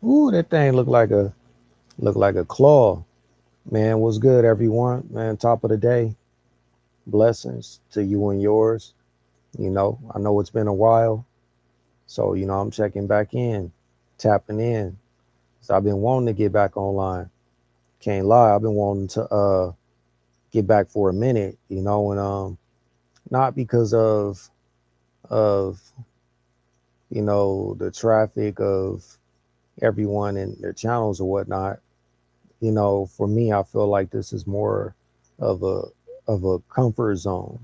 Ooh, that thing look like a claw. Man, what's good, everyone? Man, top of the day. Blessings to you and yours. I know it's been a while, so I'm checking back in, tapping in. So I've been wanting to get back online. Can't lie, I've been wanting to get back for a minute, and not because of the traffic of everyone and their channels or whatnot. For me, I feel like this is more of a comfort zone.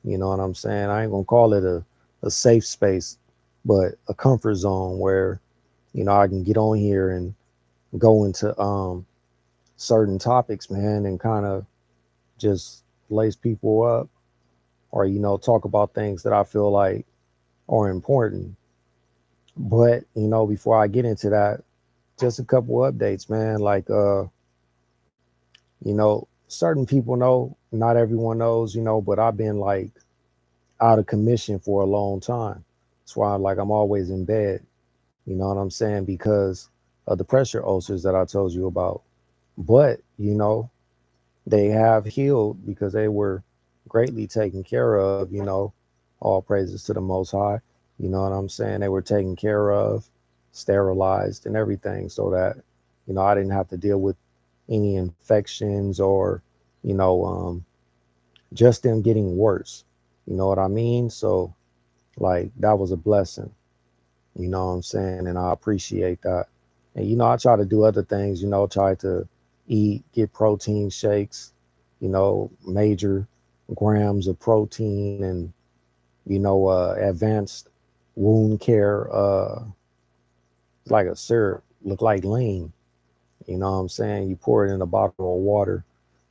You know what I'm saying? I ain't gonna call it a safe space, but a comfort zone where, I can get on here and go into certain topics, man, and kind of just lace people up or, talk about things that I feel like are important. But, before I get into that, just a couple updates, man. Like certain people know, not everyone knows, but I've been like out of commission for a long time. That's why I'm always in bed. You know what I'm saying? Because of the pressure ulcers that I told you about. But, they have healed because they were greatly taken care of, all praises to the most high. You know what I'm saying? They were taken care of, sterilized and everything so that, I didn't have to deal with any infections or, you know, um, just them getting worse. You know what I mean? So like that was a blessing, you know what I'm saying? And I appreciate that. And I try to do other things, try to eat, get protein shakes, major grams of protein and, advanced wound care, like a syrup, look like lean. You know what I'm saying? You pour it in a bottle of water,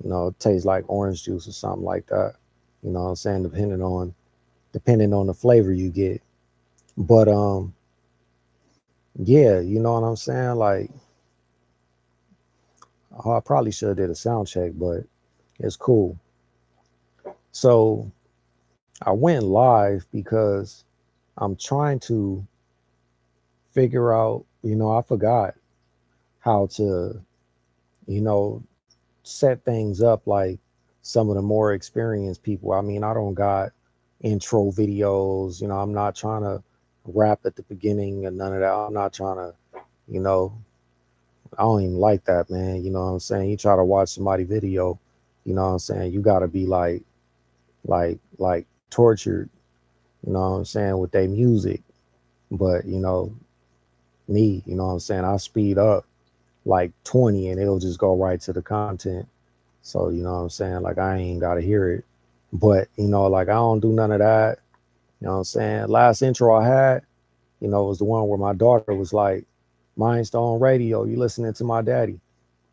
it tastes like orange juice or something like that. You know what I'm saying? Depending on the flavor you get. But yeah, you know what I'm saying? Like I probably should have did a sound check, but it's cool. So I went live because I'm trying to figure out, I forgot how to, you know, set things up like some of the more experienced people. I mean, I don't got intro videos, I'm not trying to rap at the beginning and none of that. I'm not trying to, you know, I don't even like that, man. You know what I'm saying? You try to watch somebody video, you know what I'm saying? You got to be like tortured, you know what I'm saying, with their music. But, me, you know what I'm saying? I speed up like 20 and it'll just go right to the content. So, you know what I'm saying? Like I ain't got to hear it. But, like I don't do none of that. You know what I'm saying? Last intro I had, was the one where my daughter was like, mine's on radio. You listening to my daddy.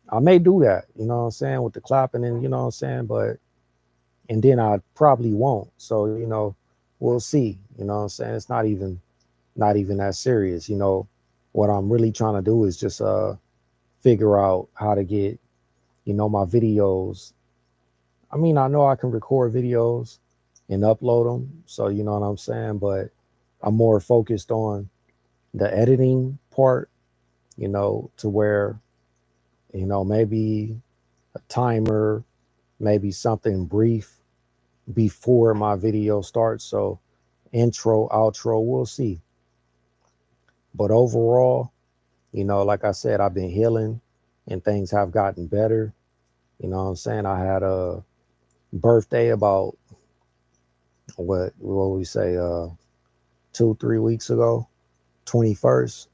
I may do that, you know what I'm saying, with the clapping and you know what I'm saying, but and then I probably won't. So, we'll see. You know what I'm saying? It's not even that serious. What I'm really trying to do is just figure out how to get, my videos. I mean, I know I can record videos and upload them. So you know what I'm saying? But I'm more focused on the editing part, to where, maybe a timer, maybe something brief before my video starts. So intro, outro, we'll see. But overall, like I said, I've been healing and things have gotten better. You know what I'm saying? I had a birthday about what we say, 2, 3 weeks ago, 21st.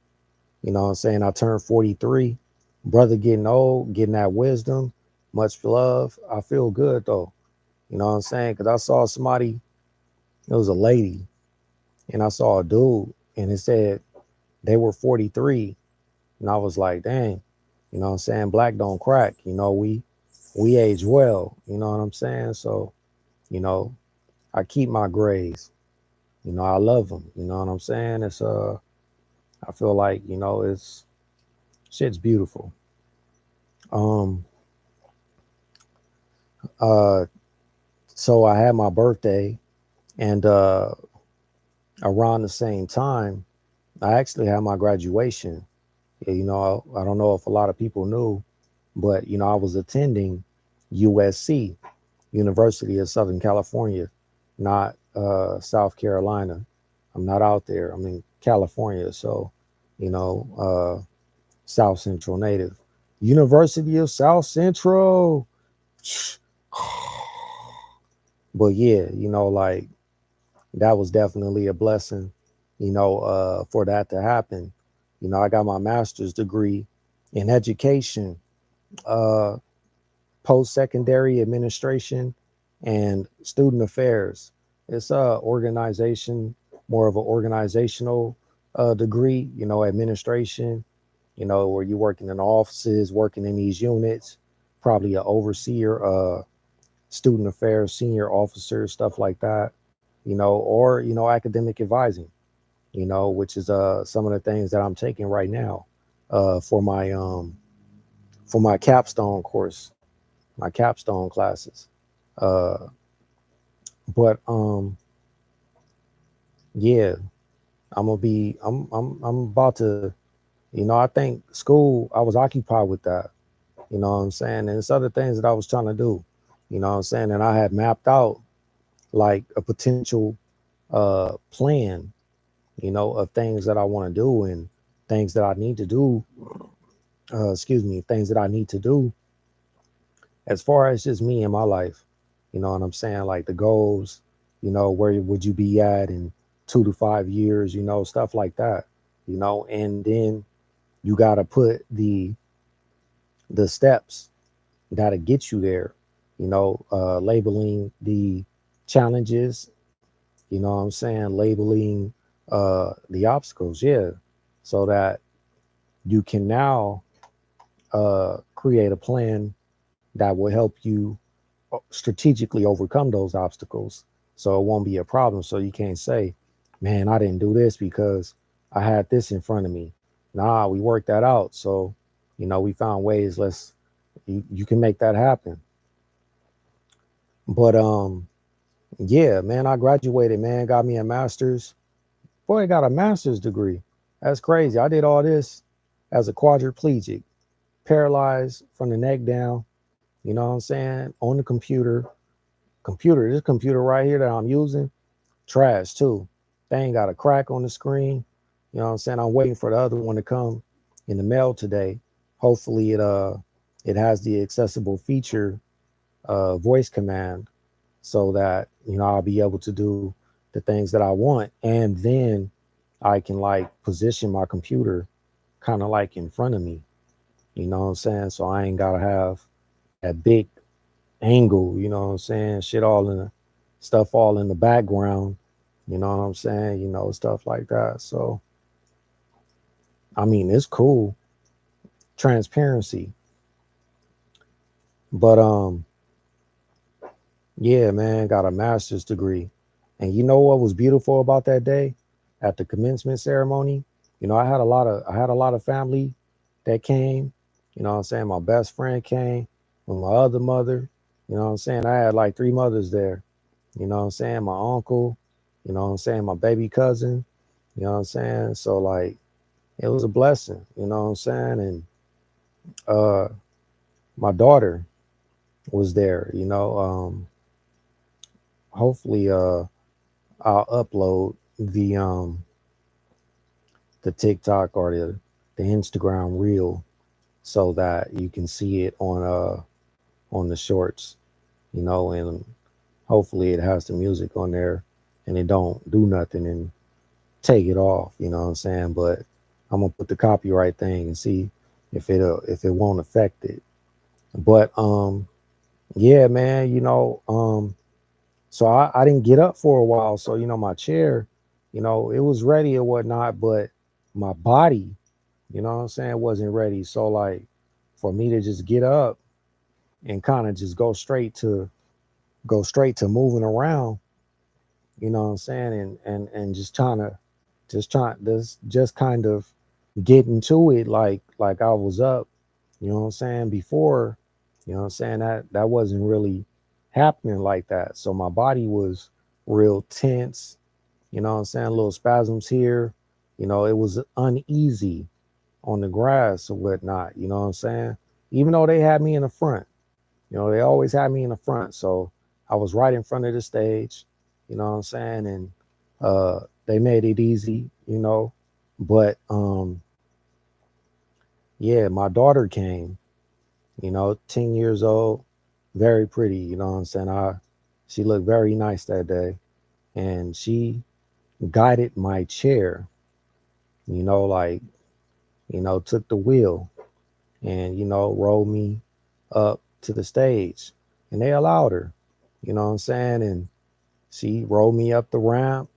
You know what I'm saying? I turned 43. Brother getting old, getting that wisdom, much love. I feel good though. You know what I'm saying? Because I saw somebody, it was a lady, and I saw a dude, and it said they were 43. And I was like, dang, you know what I'm saying? Black don't crack. We age well. You know what I'm saying? So, you know, I keep my grays. I love them. You know what I'm saying? I feel like, it's shit's beautiful. Um, uh, so I had my birthday, and around the same time, I actually had my graduation. Yeah, I don't know if a lot of people knew, but I was attending USC, University of Southern California, not South Carolina. I'm not out there. I'm in California, so you know, South Central native. University of South Central. But yeah, like that was definitely a blessing, for that to happen. I got my master's degree in education, uh, post-secondary administration, and student affairs. It's a organization, more of an organizational degree, administration, where you're working in offices, working in these units, probably an overseer, student affairs, senior officer, stuff like that, or, academic advising, which is some of the things that I'm taking right now for my capstone course, my capstone classes. Uh, but yeah, I'm about to, I think school, I was occupied with that, what I'm saying? And it's other things that I was trying to do, what I'm saying? And I had mapped out like a potential plan, of things that I want to do and things that I need to do, excuse me, things that I need to do as far as just me in my life. You know what I'm saying? Like the goals, where would you be at in 2 to 5 years, stuff like that, and then you got to put the steps that'll get you there, labeling the challenges, what I'm saying, labeling the obstacles, yeah, so that you can now create a plan that will help you strategically overcome those obstacles, so it won't be a problem. So you can't say, man, I didn't do this because I had this in front of me. Nah, we worked that out. So we found ways. You can make that happen. But yeah, man, I graduated, man, got me a master's. Boy, I got a master's degree. That's crazy. I did all this as a quadriplegic, paralyzed from the neck down, what I'm saying, on the this computer right here that I'm using, trash too. They ain't got a crack on the screen. You know what I'm saying? I'm waiting for the other one to come in the mail today. Hopefully it has the accessible feature, voice command, so that I'll be able to do the things that I want, and then I can like position my computer kind of like in front of me. You know what I'm saying? So I ain't gotta have that big angle, what I'm saying? Shit all in the stuff all in the background, you know what I'm saying? Stuff like that. So I mean, it's cool, transparency. But yeah, man, got a master's degree. And you know what was beautiful about that day at the commencement ceremony? I had a lot of family that came, what I'm saying? My best friend came with my other mother, what I'm saying? I had like three mothers there, what I'm saying? My uncle, what I'm saying? My baby cousin, what I'm saying? So like it was a blessing, what I'm saying? And uh my daughter was there, hopefully I'll upload the TikTok or the Instagram reel so that you can see it on the shorts, and hopefully it has the music on there and it don't do nothing and take it off, you know what I'm saying? But I'm gonna put the copyright thing and see if it won't affect it. But yeah, man, so I didn't get up for a while. So, my chair, it was ready or whatnot, but my body, what I'm saying, wasn't ready. So like for me to just get up and kind of just go straight to moving around, what I'm saying, and just kind of getting to it like I was up, what I'm saying, before, what I'm saying, that wasn't really happening like that. So my body was real tense, what I'm saying, little spasms here, it was uneasy, on the grass or whatnot. You know what I'm saying? Even though they had me in the front, they always had me in the front. So I was right in front of the stage. You know what I'm saying? And they made it easy. But yeah, my daughter came. 10 years old, very pretty. You know what I'm saying? She looked very nice that day, and she guided my chair. Like took the wheel and rolled me up to the stage, and they allowed her. You know what I'm saying? And she rolled me up the ramp.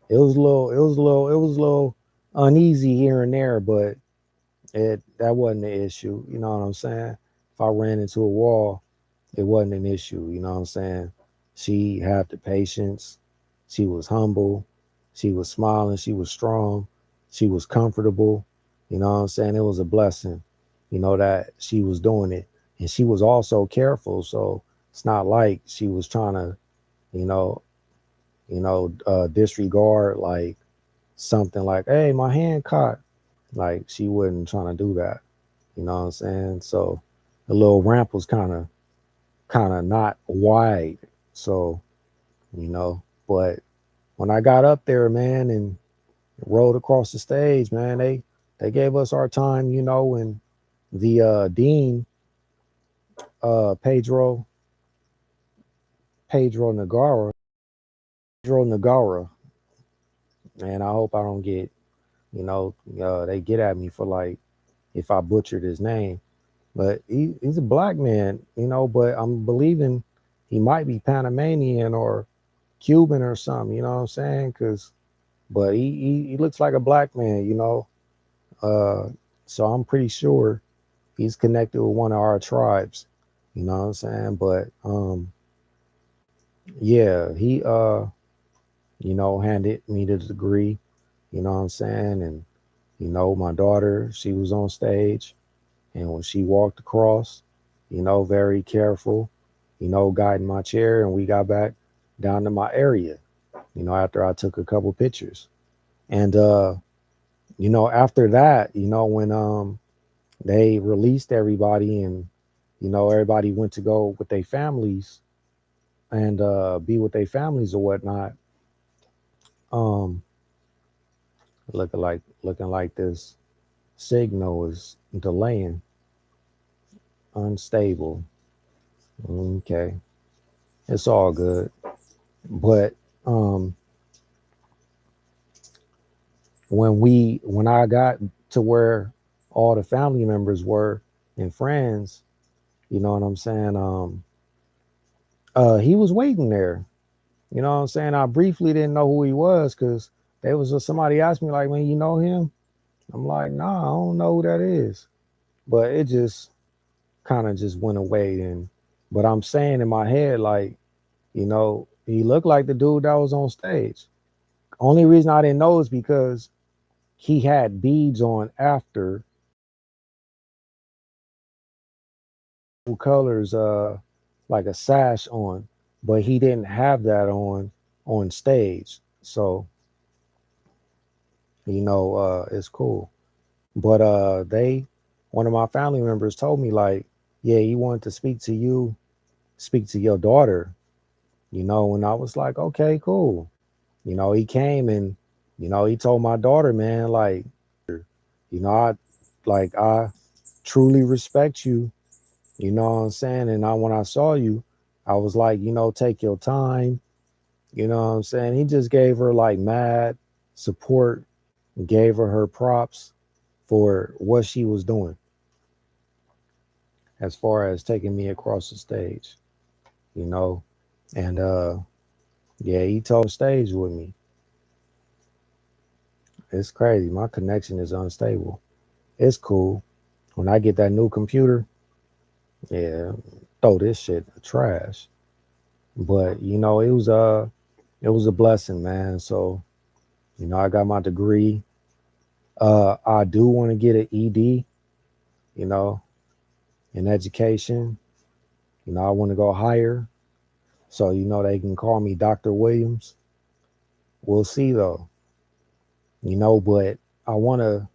It was a little uneasy here and there, but that wasn't the issue. You know what I'm saying? If I ran into a wall, it wasn't an issue. You know what I'm saying? She had the patience. She was humble. She was smiling. She was strong. She was comfortable. You know what I'm saying? It was a blessing, that she was doing it. And she was also careful. So it's not like she was trying to, you know, disregard like something like, hey, my hand caught. Like she wasn't trying to do that. You know what I'm saying? So the little ramp was kind of not wide. So, but when I got up there, man, and rode across the stage, man, they gave us our time, and the dean, Pedro Pedro Nagara, Pedro Nagara, and I hope I don't get, they get at me for like if I butchered his name. But he's a black man, but I'm believing he might be Panamanian or Cuban or something, you know what I'm saying? But he looks like a black man. Uh, so I'm pretty sure he's connected with one of our tribes, you know what I'm saying? But yeah, he handed me the degree, you know what I'm saying? And my daughter, she was on stage, and when she walked across, very careful, guiding my chair, and we got back down to my area, after I took a couple pictures. And after that, when they released everybody, and everybody went to go with their families and be with their families or whatnot, um looking like this signal is delaying, unstable. Okay, it's all good. But um when I got to where all the family members were and friends, you know what I'm saying, he was waiting there. You know what I'm saying? I briefly didn't know who he was because there was somebody asked me like, "Man, you know him?" I'm like, "Nah, I don't know who that is." But it just kind of just went away. And but I'm saying in my head, like, he looked like the dude that was on stage. Only reason I didn't know is because he had beads on after colors, like a sash on, but he didn't have that on stage. So it's cool. But one of my family members told me like, yeah, he wanted to speak to your daughter, and I was like, okay, cool. He came and he told my daughter, man, like, I truly respect you, you know what I'm saying? And when I saw you, I was like, take your time, you know what I'm saying? He just gave her like mad support, gave her props for what she was doing as far as taking me across the stage, you know. And yeah, he told stage with me. It's crazy. My connection is unstable. It's cool. When I get that new computer, yeah, throw this shit in the trash. But it was a blessing, man. So, I got my degree. I do want to get an ED, you know, in education. I want to go higher. So, they can call me Dr. Williams. We'll see though, but I want to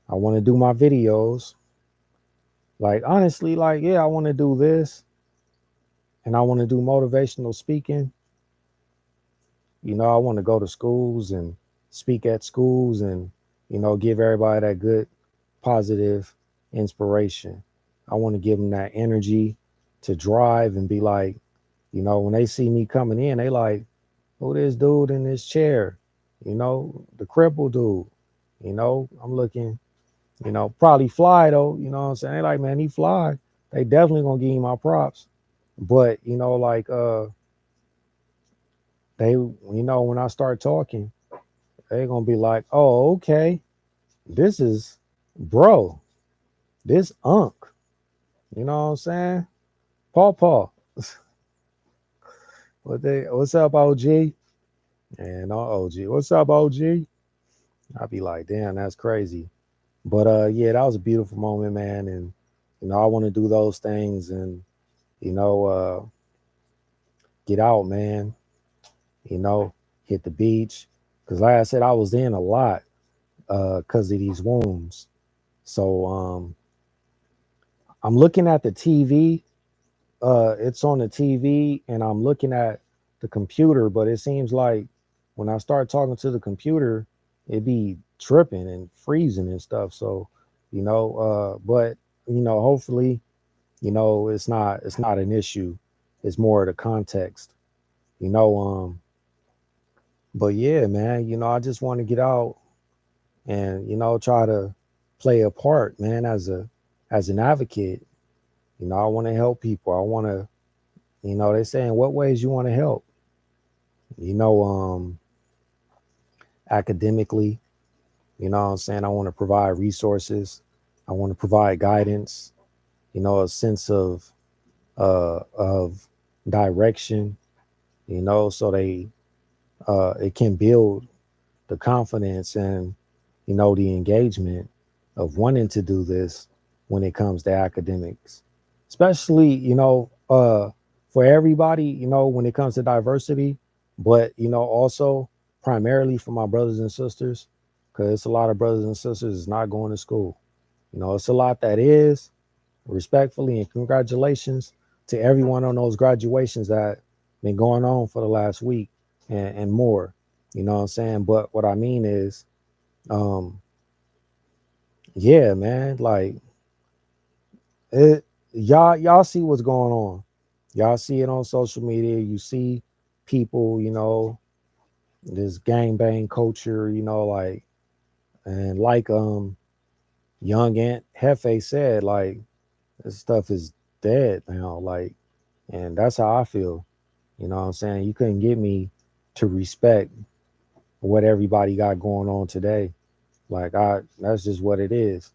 I want to do my videos. Like honestly, like yeah, I want to do this and I want to do motivational speaking. I want to go to schools and speak at schools and, give everybody that good, positive inspiration. I want to give them that energy to drive and be like, when they see me coming in, they like, who this dude in this chair? The crippled dude. I'm looking, probably fly though. You know what I'm saying? They like, man, he fly. They definitely gonna give you my props. But, like they, when I start talking, they gonna be like, oh, okay, this is bro, this unk. You know what I'm saying? Paw Paw. What's up, OG? And OG, what's up, OG? I'd be like, damn, that's crazy. But yeah, that was a beautiful moment, man. And I want to do those things and you know, uh, get out, man. You know, hit the beach. Cause like I said, I was in a lot because of these wounds. So I'm looking at the TV. It's on the TV, and I'm looking at the computer. But it seems like when I start talking to the computer, it be tripping and freezing and stuff. So, but hopefully, it's not an issue. It's more the context, you know. But yeah, man, I just want to get out and try to play a part, man, as an advocate. I want to help people. I want to, they say in what ways you want to help. You know, academically, what I'm saying, I want to provide resources. I want to provide guidance. A sense of direction. So they it can build the confidence and the engagement of wanting to do this when it comes to academics, especially for everybody, when it comes to diversity, but also primarily for my brothers and sisters, because it's a lot of brothers and sisters is not going to school. It's a lot that is. Respectfully, and congratulations to everyone on those graduations that been going on for the last week and more. You know what I'm saying? But what I mean is, um, yeah, man, like it y'all see what's going on. Y'all see it on social media. You see people, this gangbang culture, like and like young Aunt Hefe said, like this stuff is dead now. Like, and that's how I feel. You know what I'm saying? You couldn't get me to respect what everybody got going on today. Like that's just what it is.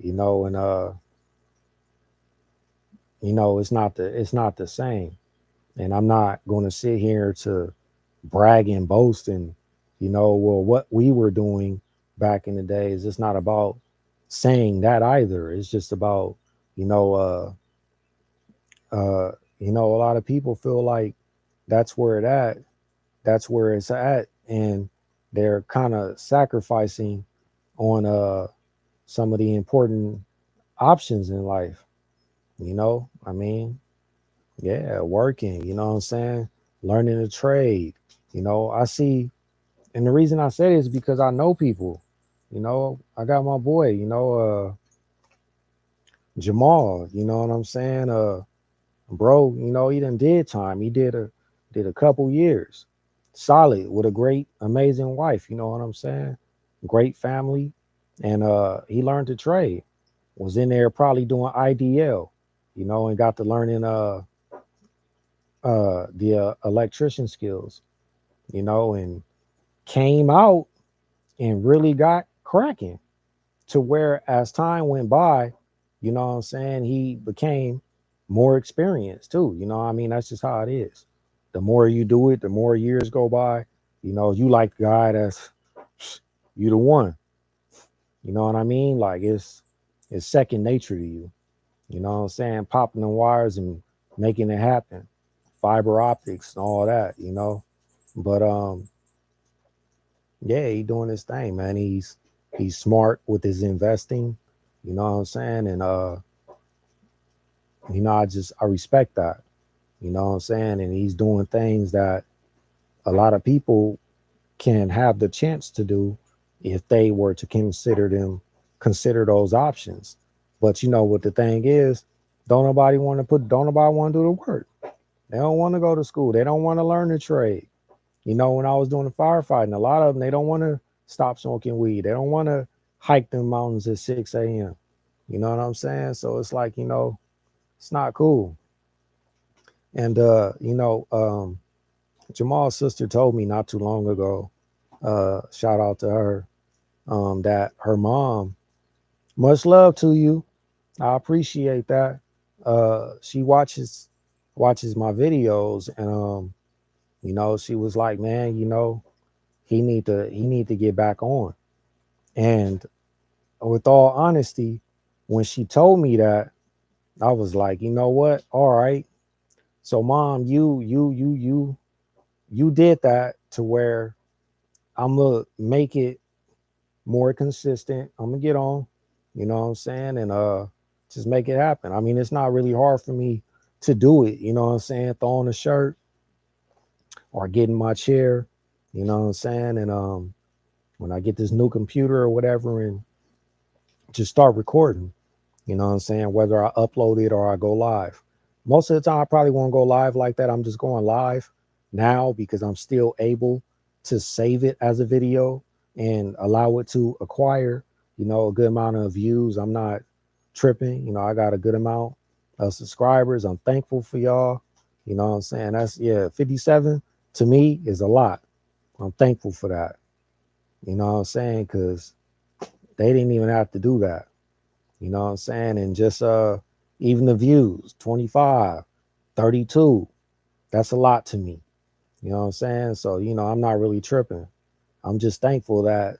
And it's not the same. And I'm not going to sit here to brag and boast and well what we were doing back in the days. It's not about saying that either. It's just about you know uh a lot of people feel like that's where it at that's where it's at, and they're kind of sacrificing on some of the important options in life. I mean, yeah, working, you know what I'm saying, learning a trade. I see, and the reason I say this is because I know people. I got my boy, Jamal, you know what I'm saying, bro, he done did time. He did a couple years solid with a great, amazing wife, you know what I'm saying? Great family. And he learned to trade. Was in there probably doing IDL, and got to learning the electrician skills, and came out and really got cracking to where as time went by, you know what I'm saying, he became more experienced too. I mean, that's just how it is. The more you do it, the more years go by, you like the guy that's you the one. You know what I mean? Like it's second nature to you. You know what I'm saying? Popping the wires and making it happen. Fiber optics and all that. But yeah, he doing his thing, man. He's He's smart with his investing, you know what I'm saying? And I respect that, you know what I'm saying? And he's doing things that a lot of people can have the chance to do if they were to consider those options. But you know what the thing is, don't nobody want to do the work. They don't want to go to school. They don't want to learn the trade. You know, when I was doing the firefighting, a lot of them, they don't want to stop smoking weed. They don't want to hike them mountains at 6 a.m. You know what I'm saying? So it's like, it's not cool. And Jamal's sister told me not too long ago, shout out to her, that her mom, much love to you. I appreciate that. She watches my videos, and she was like, man, he need to get back on. And with all honesty, when she told me that, I was like, you know what? All right. So mom, you did that to where I'm gonna make it more consistent. I'm gonna get on, you know what I'm saying? And just make it happen. I mean, it's not really hard for me to do it, you know what I'm saying? Throw on a shirt or get in my chair, you know what I'm saying? And when I get this new computer or whatever and just start recording. You know what I'm saying? Whether I upload it or I go live. Most of the time, I probably won't go live like that. I'm just going live now because I'm still able to save it as a video and allow it to acquire, a good amount of views. I'm not tripping. I got a good amount of subscribers. I'm thankful for y'all. You know what I'm saying? 57 to me is a lot. I'm thankful for that. You know what I'm saying? Because they didn't even have to do that. You know what I'm saying? And just even the views, 25, 32, that's a lot to me. You know what I'm saying? So, I'm not really tripping. I'm just thankful that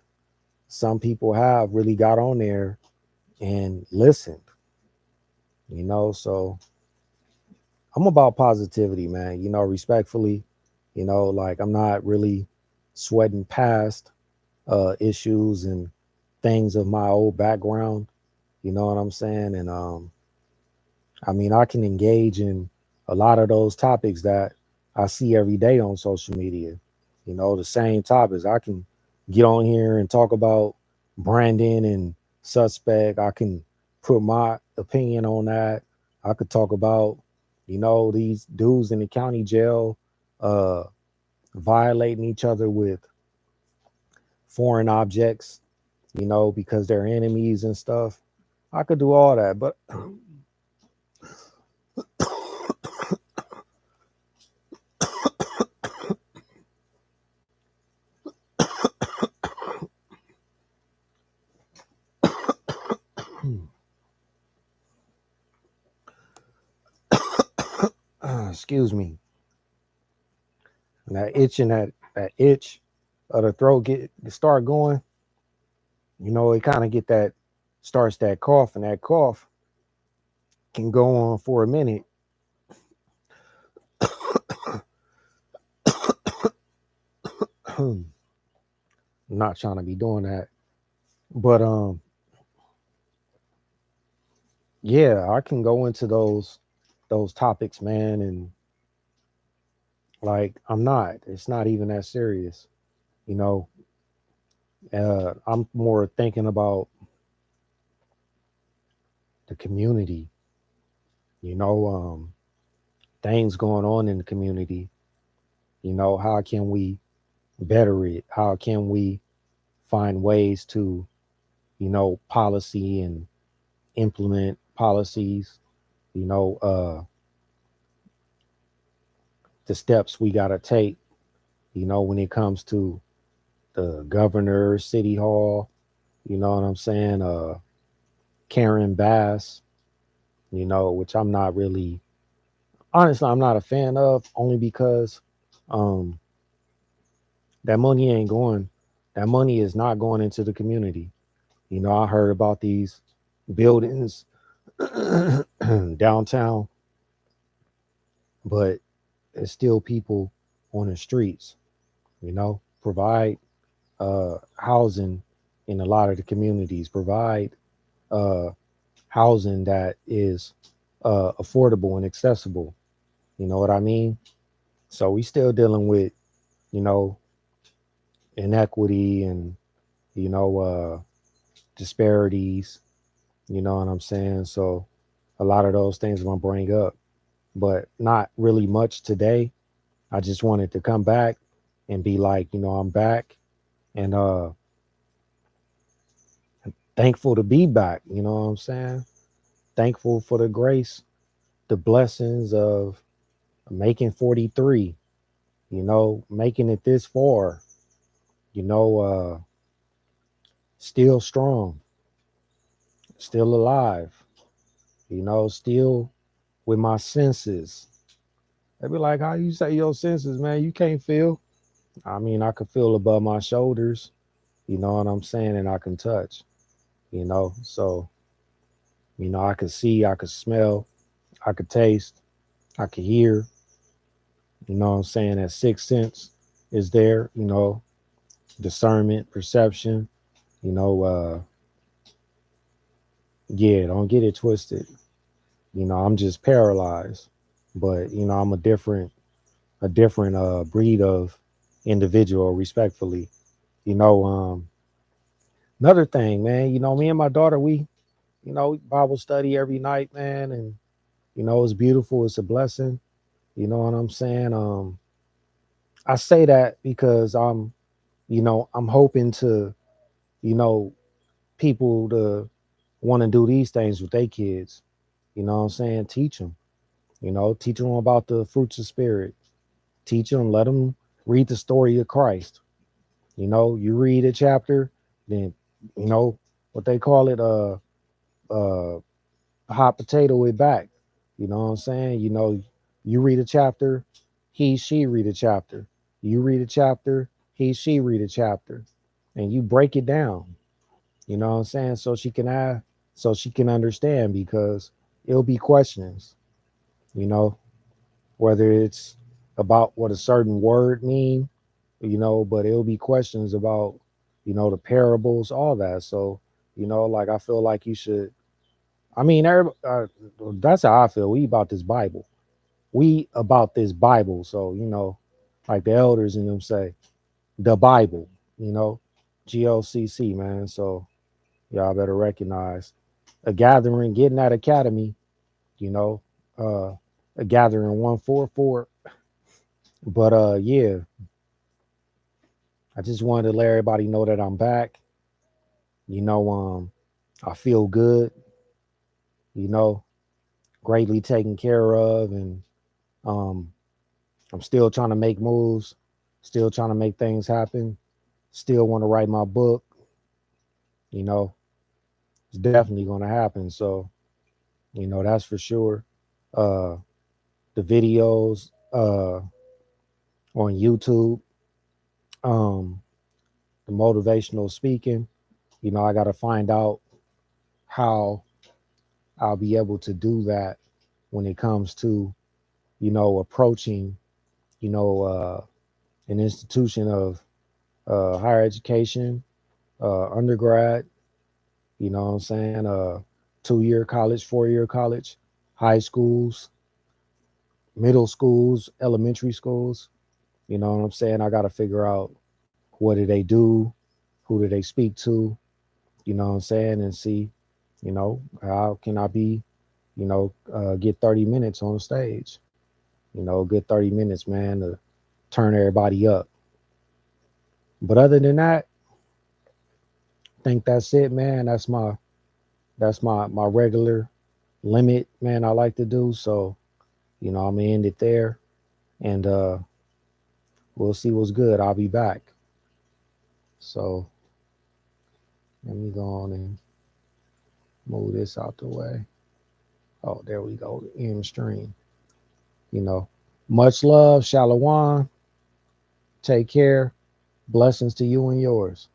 some people have really got on there and listened, so I'm about positivity, man, respectfully, like I'm not really sweating past issues and things of my old background. You know what I'm saying? And I mean, I can engage in a lot of those topics that I see every day on social media. The same topics. I can get on here and talk about Brandon and Suspect. I can put my opinion on that. I could talk about, these dudes in the county jail uh, violating each other with foreign objects, because they're enemies and stuff. I could do all that, but excuse me, and that itch of the throat start going, it kind of get that starts that cough, and that cough can go on for a minute. I'm not trying to be doing that, but yeah, I can go into those topics, man, and like it's not even that serious, you know. I'm more thinking about the community, you know, things going on in the community. How can we better it? How can we find ways to, policy and implement policies, you know, uh, the steps we got to take, when it comes to the governor, city hall, you know what I'm saying? Karen Bass, which honestly, I'm not a fan of, only because um, that money ain't going, that money is not going into the community. I heard about these buildings downtown, but it's still people on the streets, provide housing in a lot of the communities, provide uh, housing that is affordable and accessible. You know what I mean? So we still dealing with, you know, inequity and, you know, disparities. You know what I'm saying? So a lot of those things I'm gonna bring up, but not really much today. I just wanted to come back and be like, you know, I'm back and thankful to be back. You know what I'm saying? Thankful for the grace, the blessings of making 43, you know, making it this far, you know, still strong, still alive, you know, still with my senses. They be like, how you say your senses, man? You can't feel. I mean, I can feel above my shoulders, you know what I'm saying? And I can touch, you know. So, you know, I could see, I could smell, I could taste, I could hear, you know what I'm saying? That sixth sense is there, you know, discernment, perception, you know, yeah, don't get it twisted. You know, I'm just paralyzed. But, you know, I'm a different breed of individual, respectfully. You know, another thing, man, you know, me and my daughter, you know, Bible study every night, man, and you know, it's beautiful, it's a blessing. You know what I'm saying? I say that because you know, I'm hoping to, you know, people to want to do these things with their kids. You know what I'm saying? Teach them. You know, teach them about the fruits of spirit. Teach them, let them read the story of Christ. You know, you read a chapter, then you know what they call it, uh, hot potato it back. You know what I'm saying? You know, you read a chapter, she read a chapter. You read a chapter, she read a chapter, and you break it down. You know what I'm saying? So she can understand because it'll be questions. You know, whether it's about what a certain word mean, you know, but it'll be questions about, you know, the parables, all that. So, you know, like I feel like you should. I mean, that's how I feel. We about this Bible. We about this Bible. So, you know, like the elders in them say, the Bible. You know, GLCC, man. So y'all better recognize a gathering, getting that academy. You know, uh, a gathering 144. But yeah, I just wanted to let everybody know that I'm back. You know, I feel good, you know, greatly taken care of, and um I'm still trying to make moves, still trying to make things happen, still want to write my book, you know, it's definitely gonna happen. So, you know, that's for sure. Uh the videos on YouTube, um, the motivational speaking, you know, I gotta find out how I'll be able to do that when it comes to, you know, approaching, you know, an institution of higher education, undergrad, you know what I'm saying, 2 year college, 4 year college, high schools, middle schools, elementary schools. You know what I'm saying? I got to figure out what do they do, who do they speak to, you know what I'm saying, and see, you know, how can I be, you know, get 30 minutes on the stage, you know, good 30 minutes, man, to turn everybody up. But other than that, I think that's it, man. That's my regular limit, man, I like to do. So, you know, I'm gonna end it there and we'll see what's good. I'll be back. So let me go on and move this out the way. Oh, there we go. End stream. You know. Much love, Shalom. Take care. Blessings to you and yours.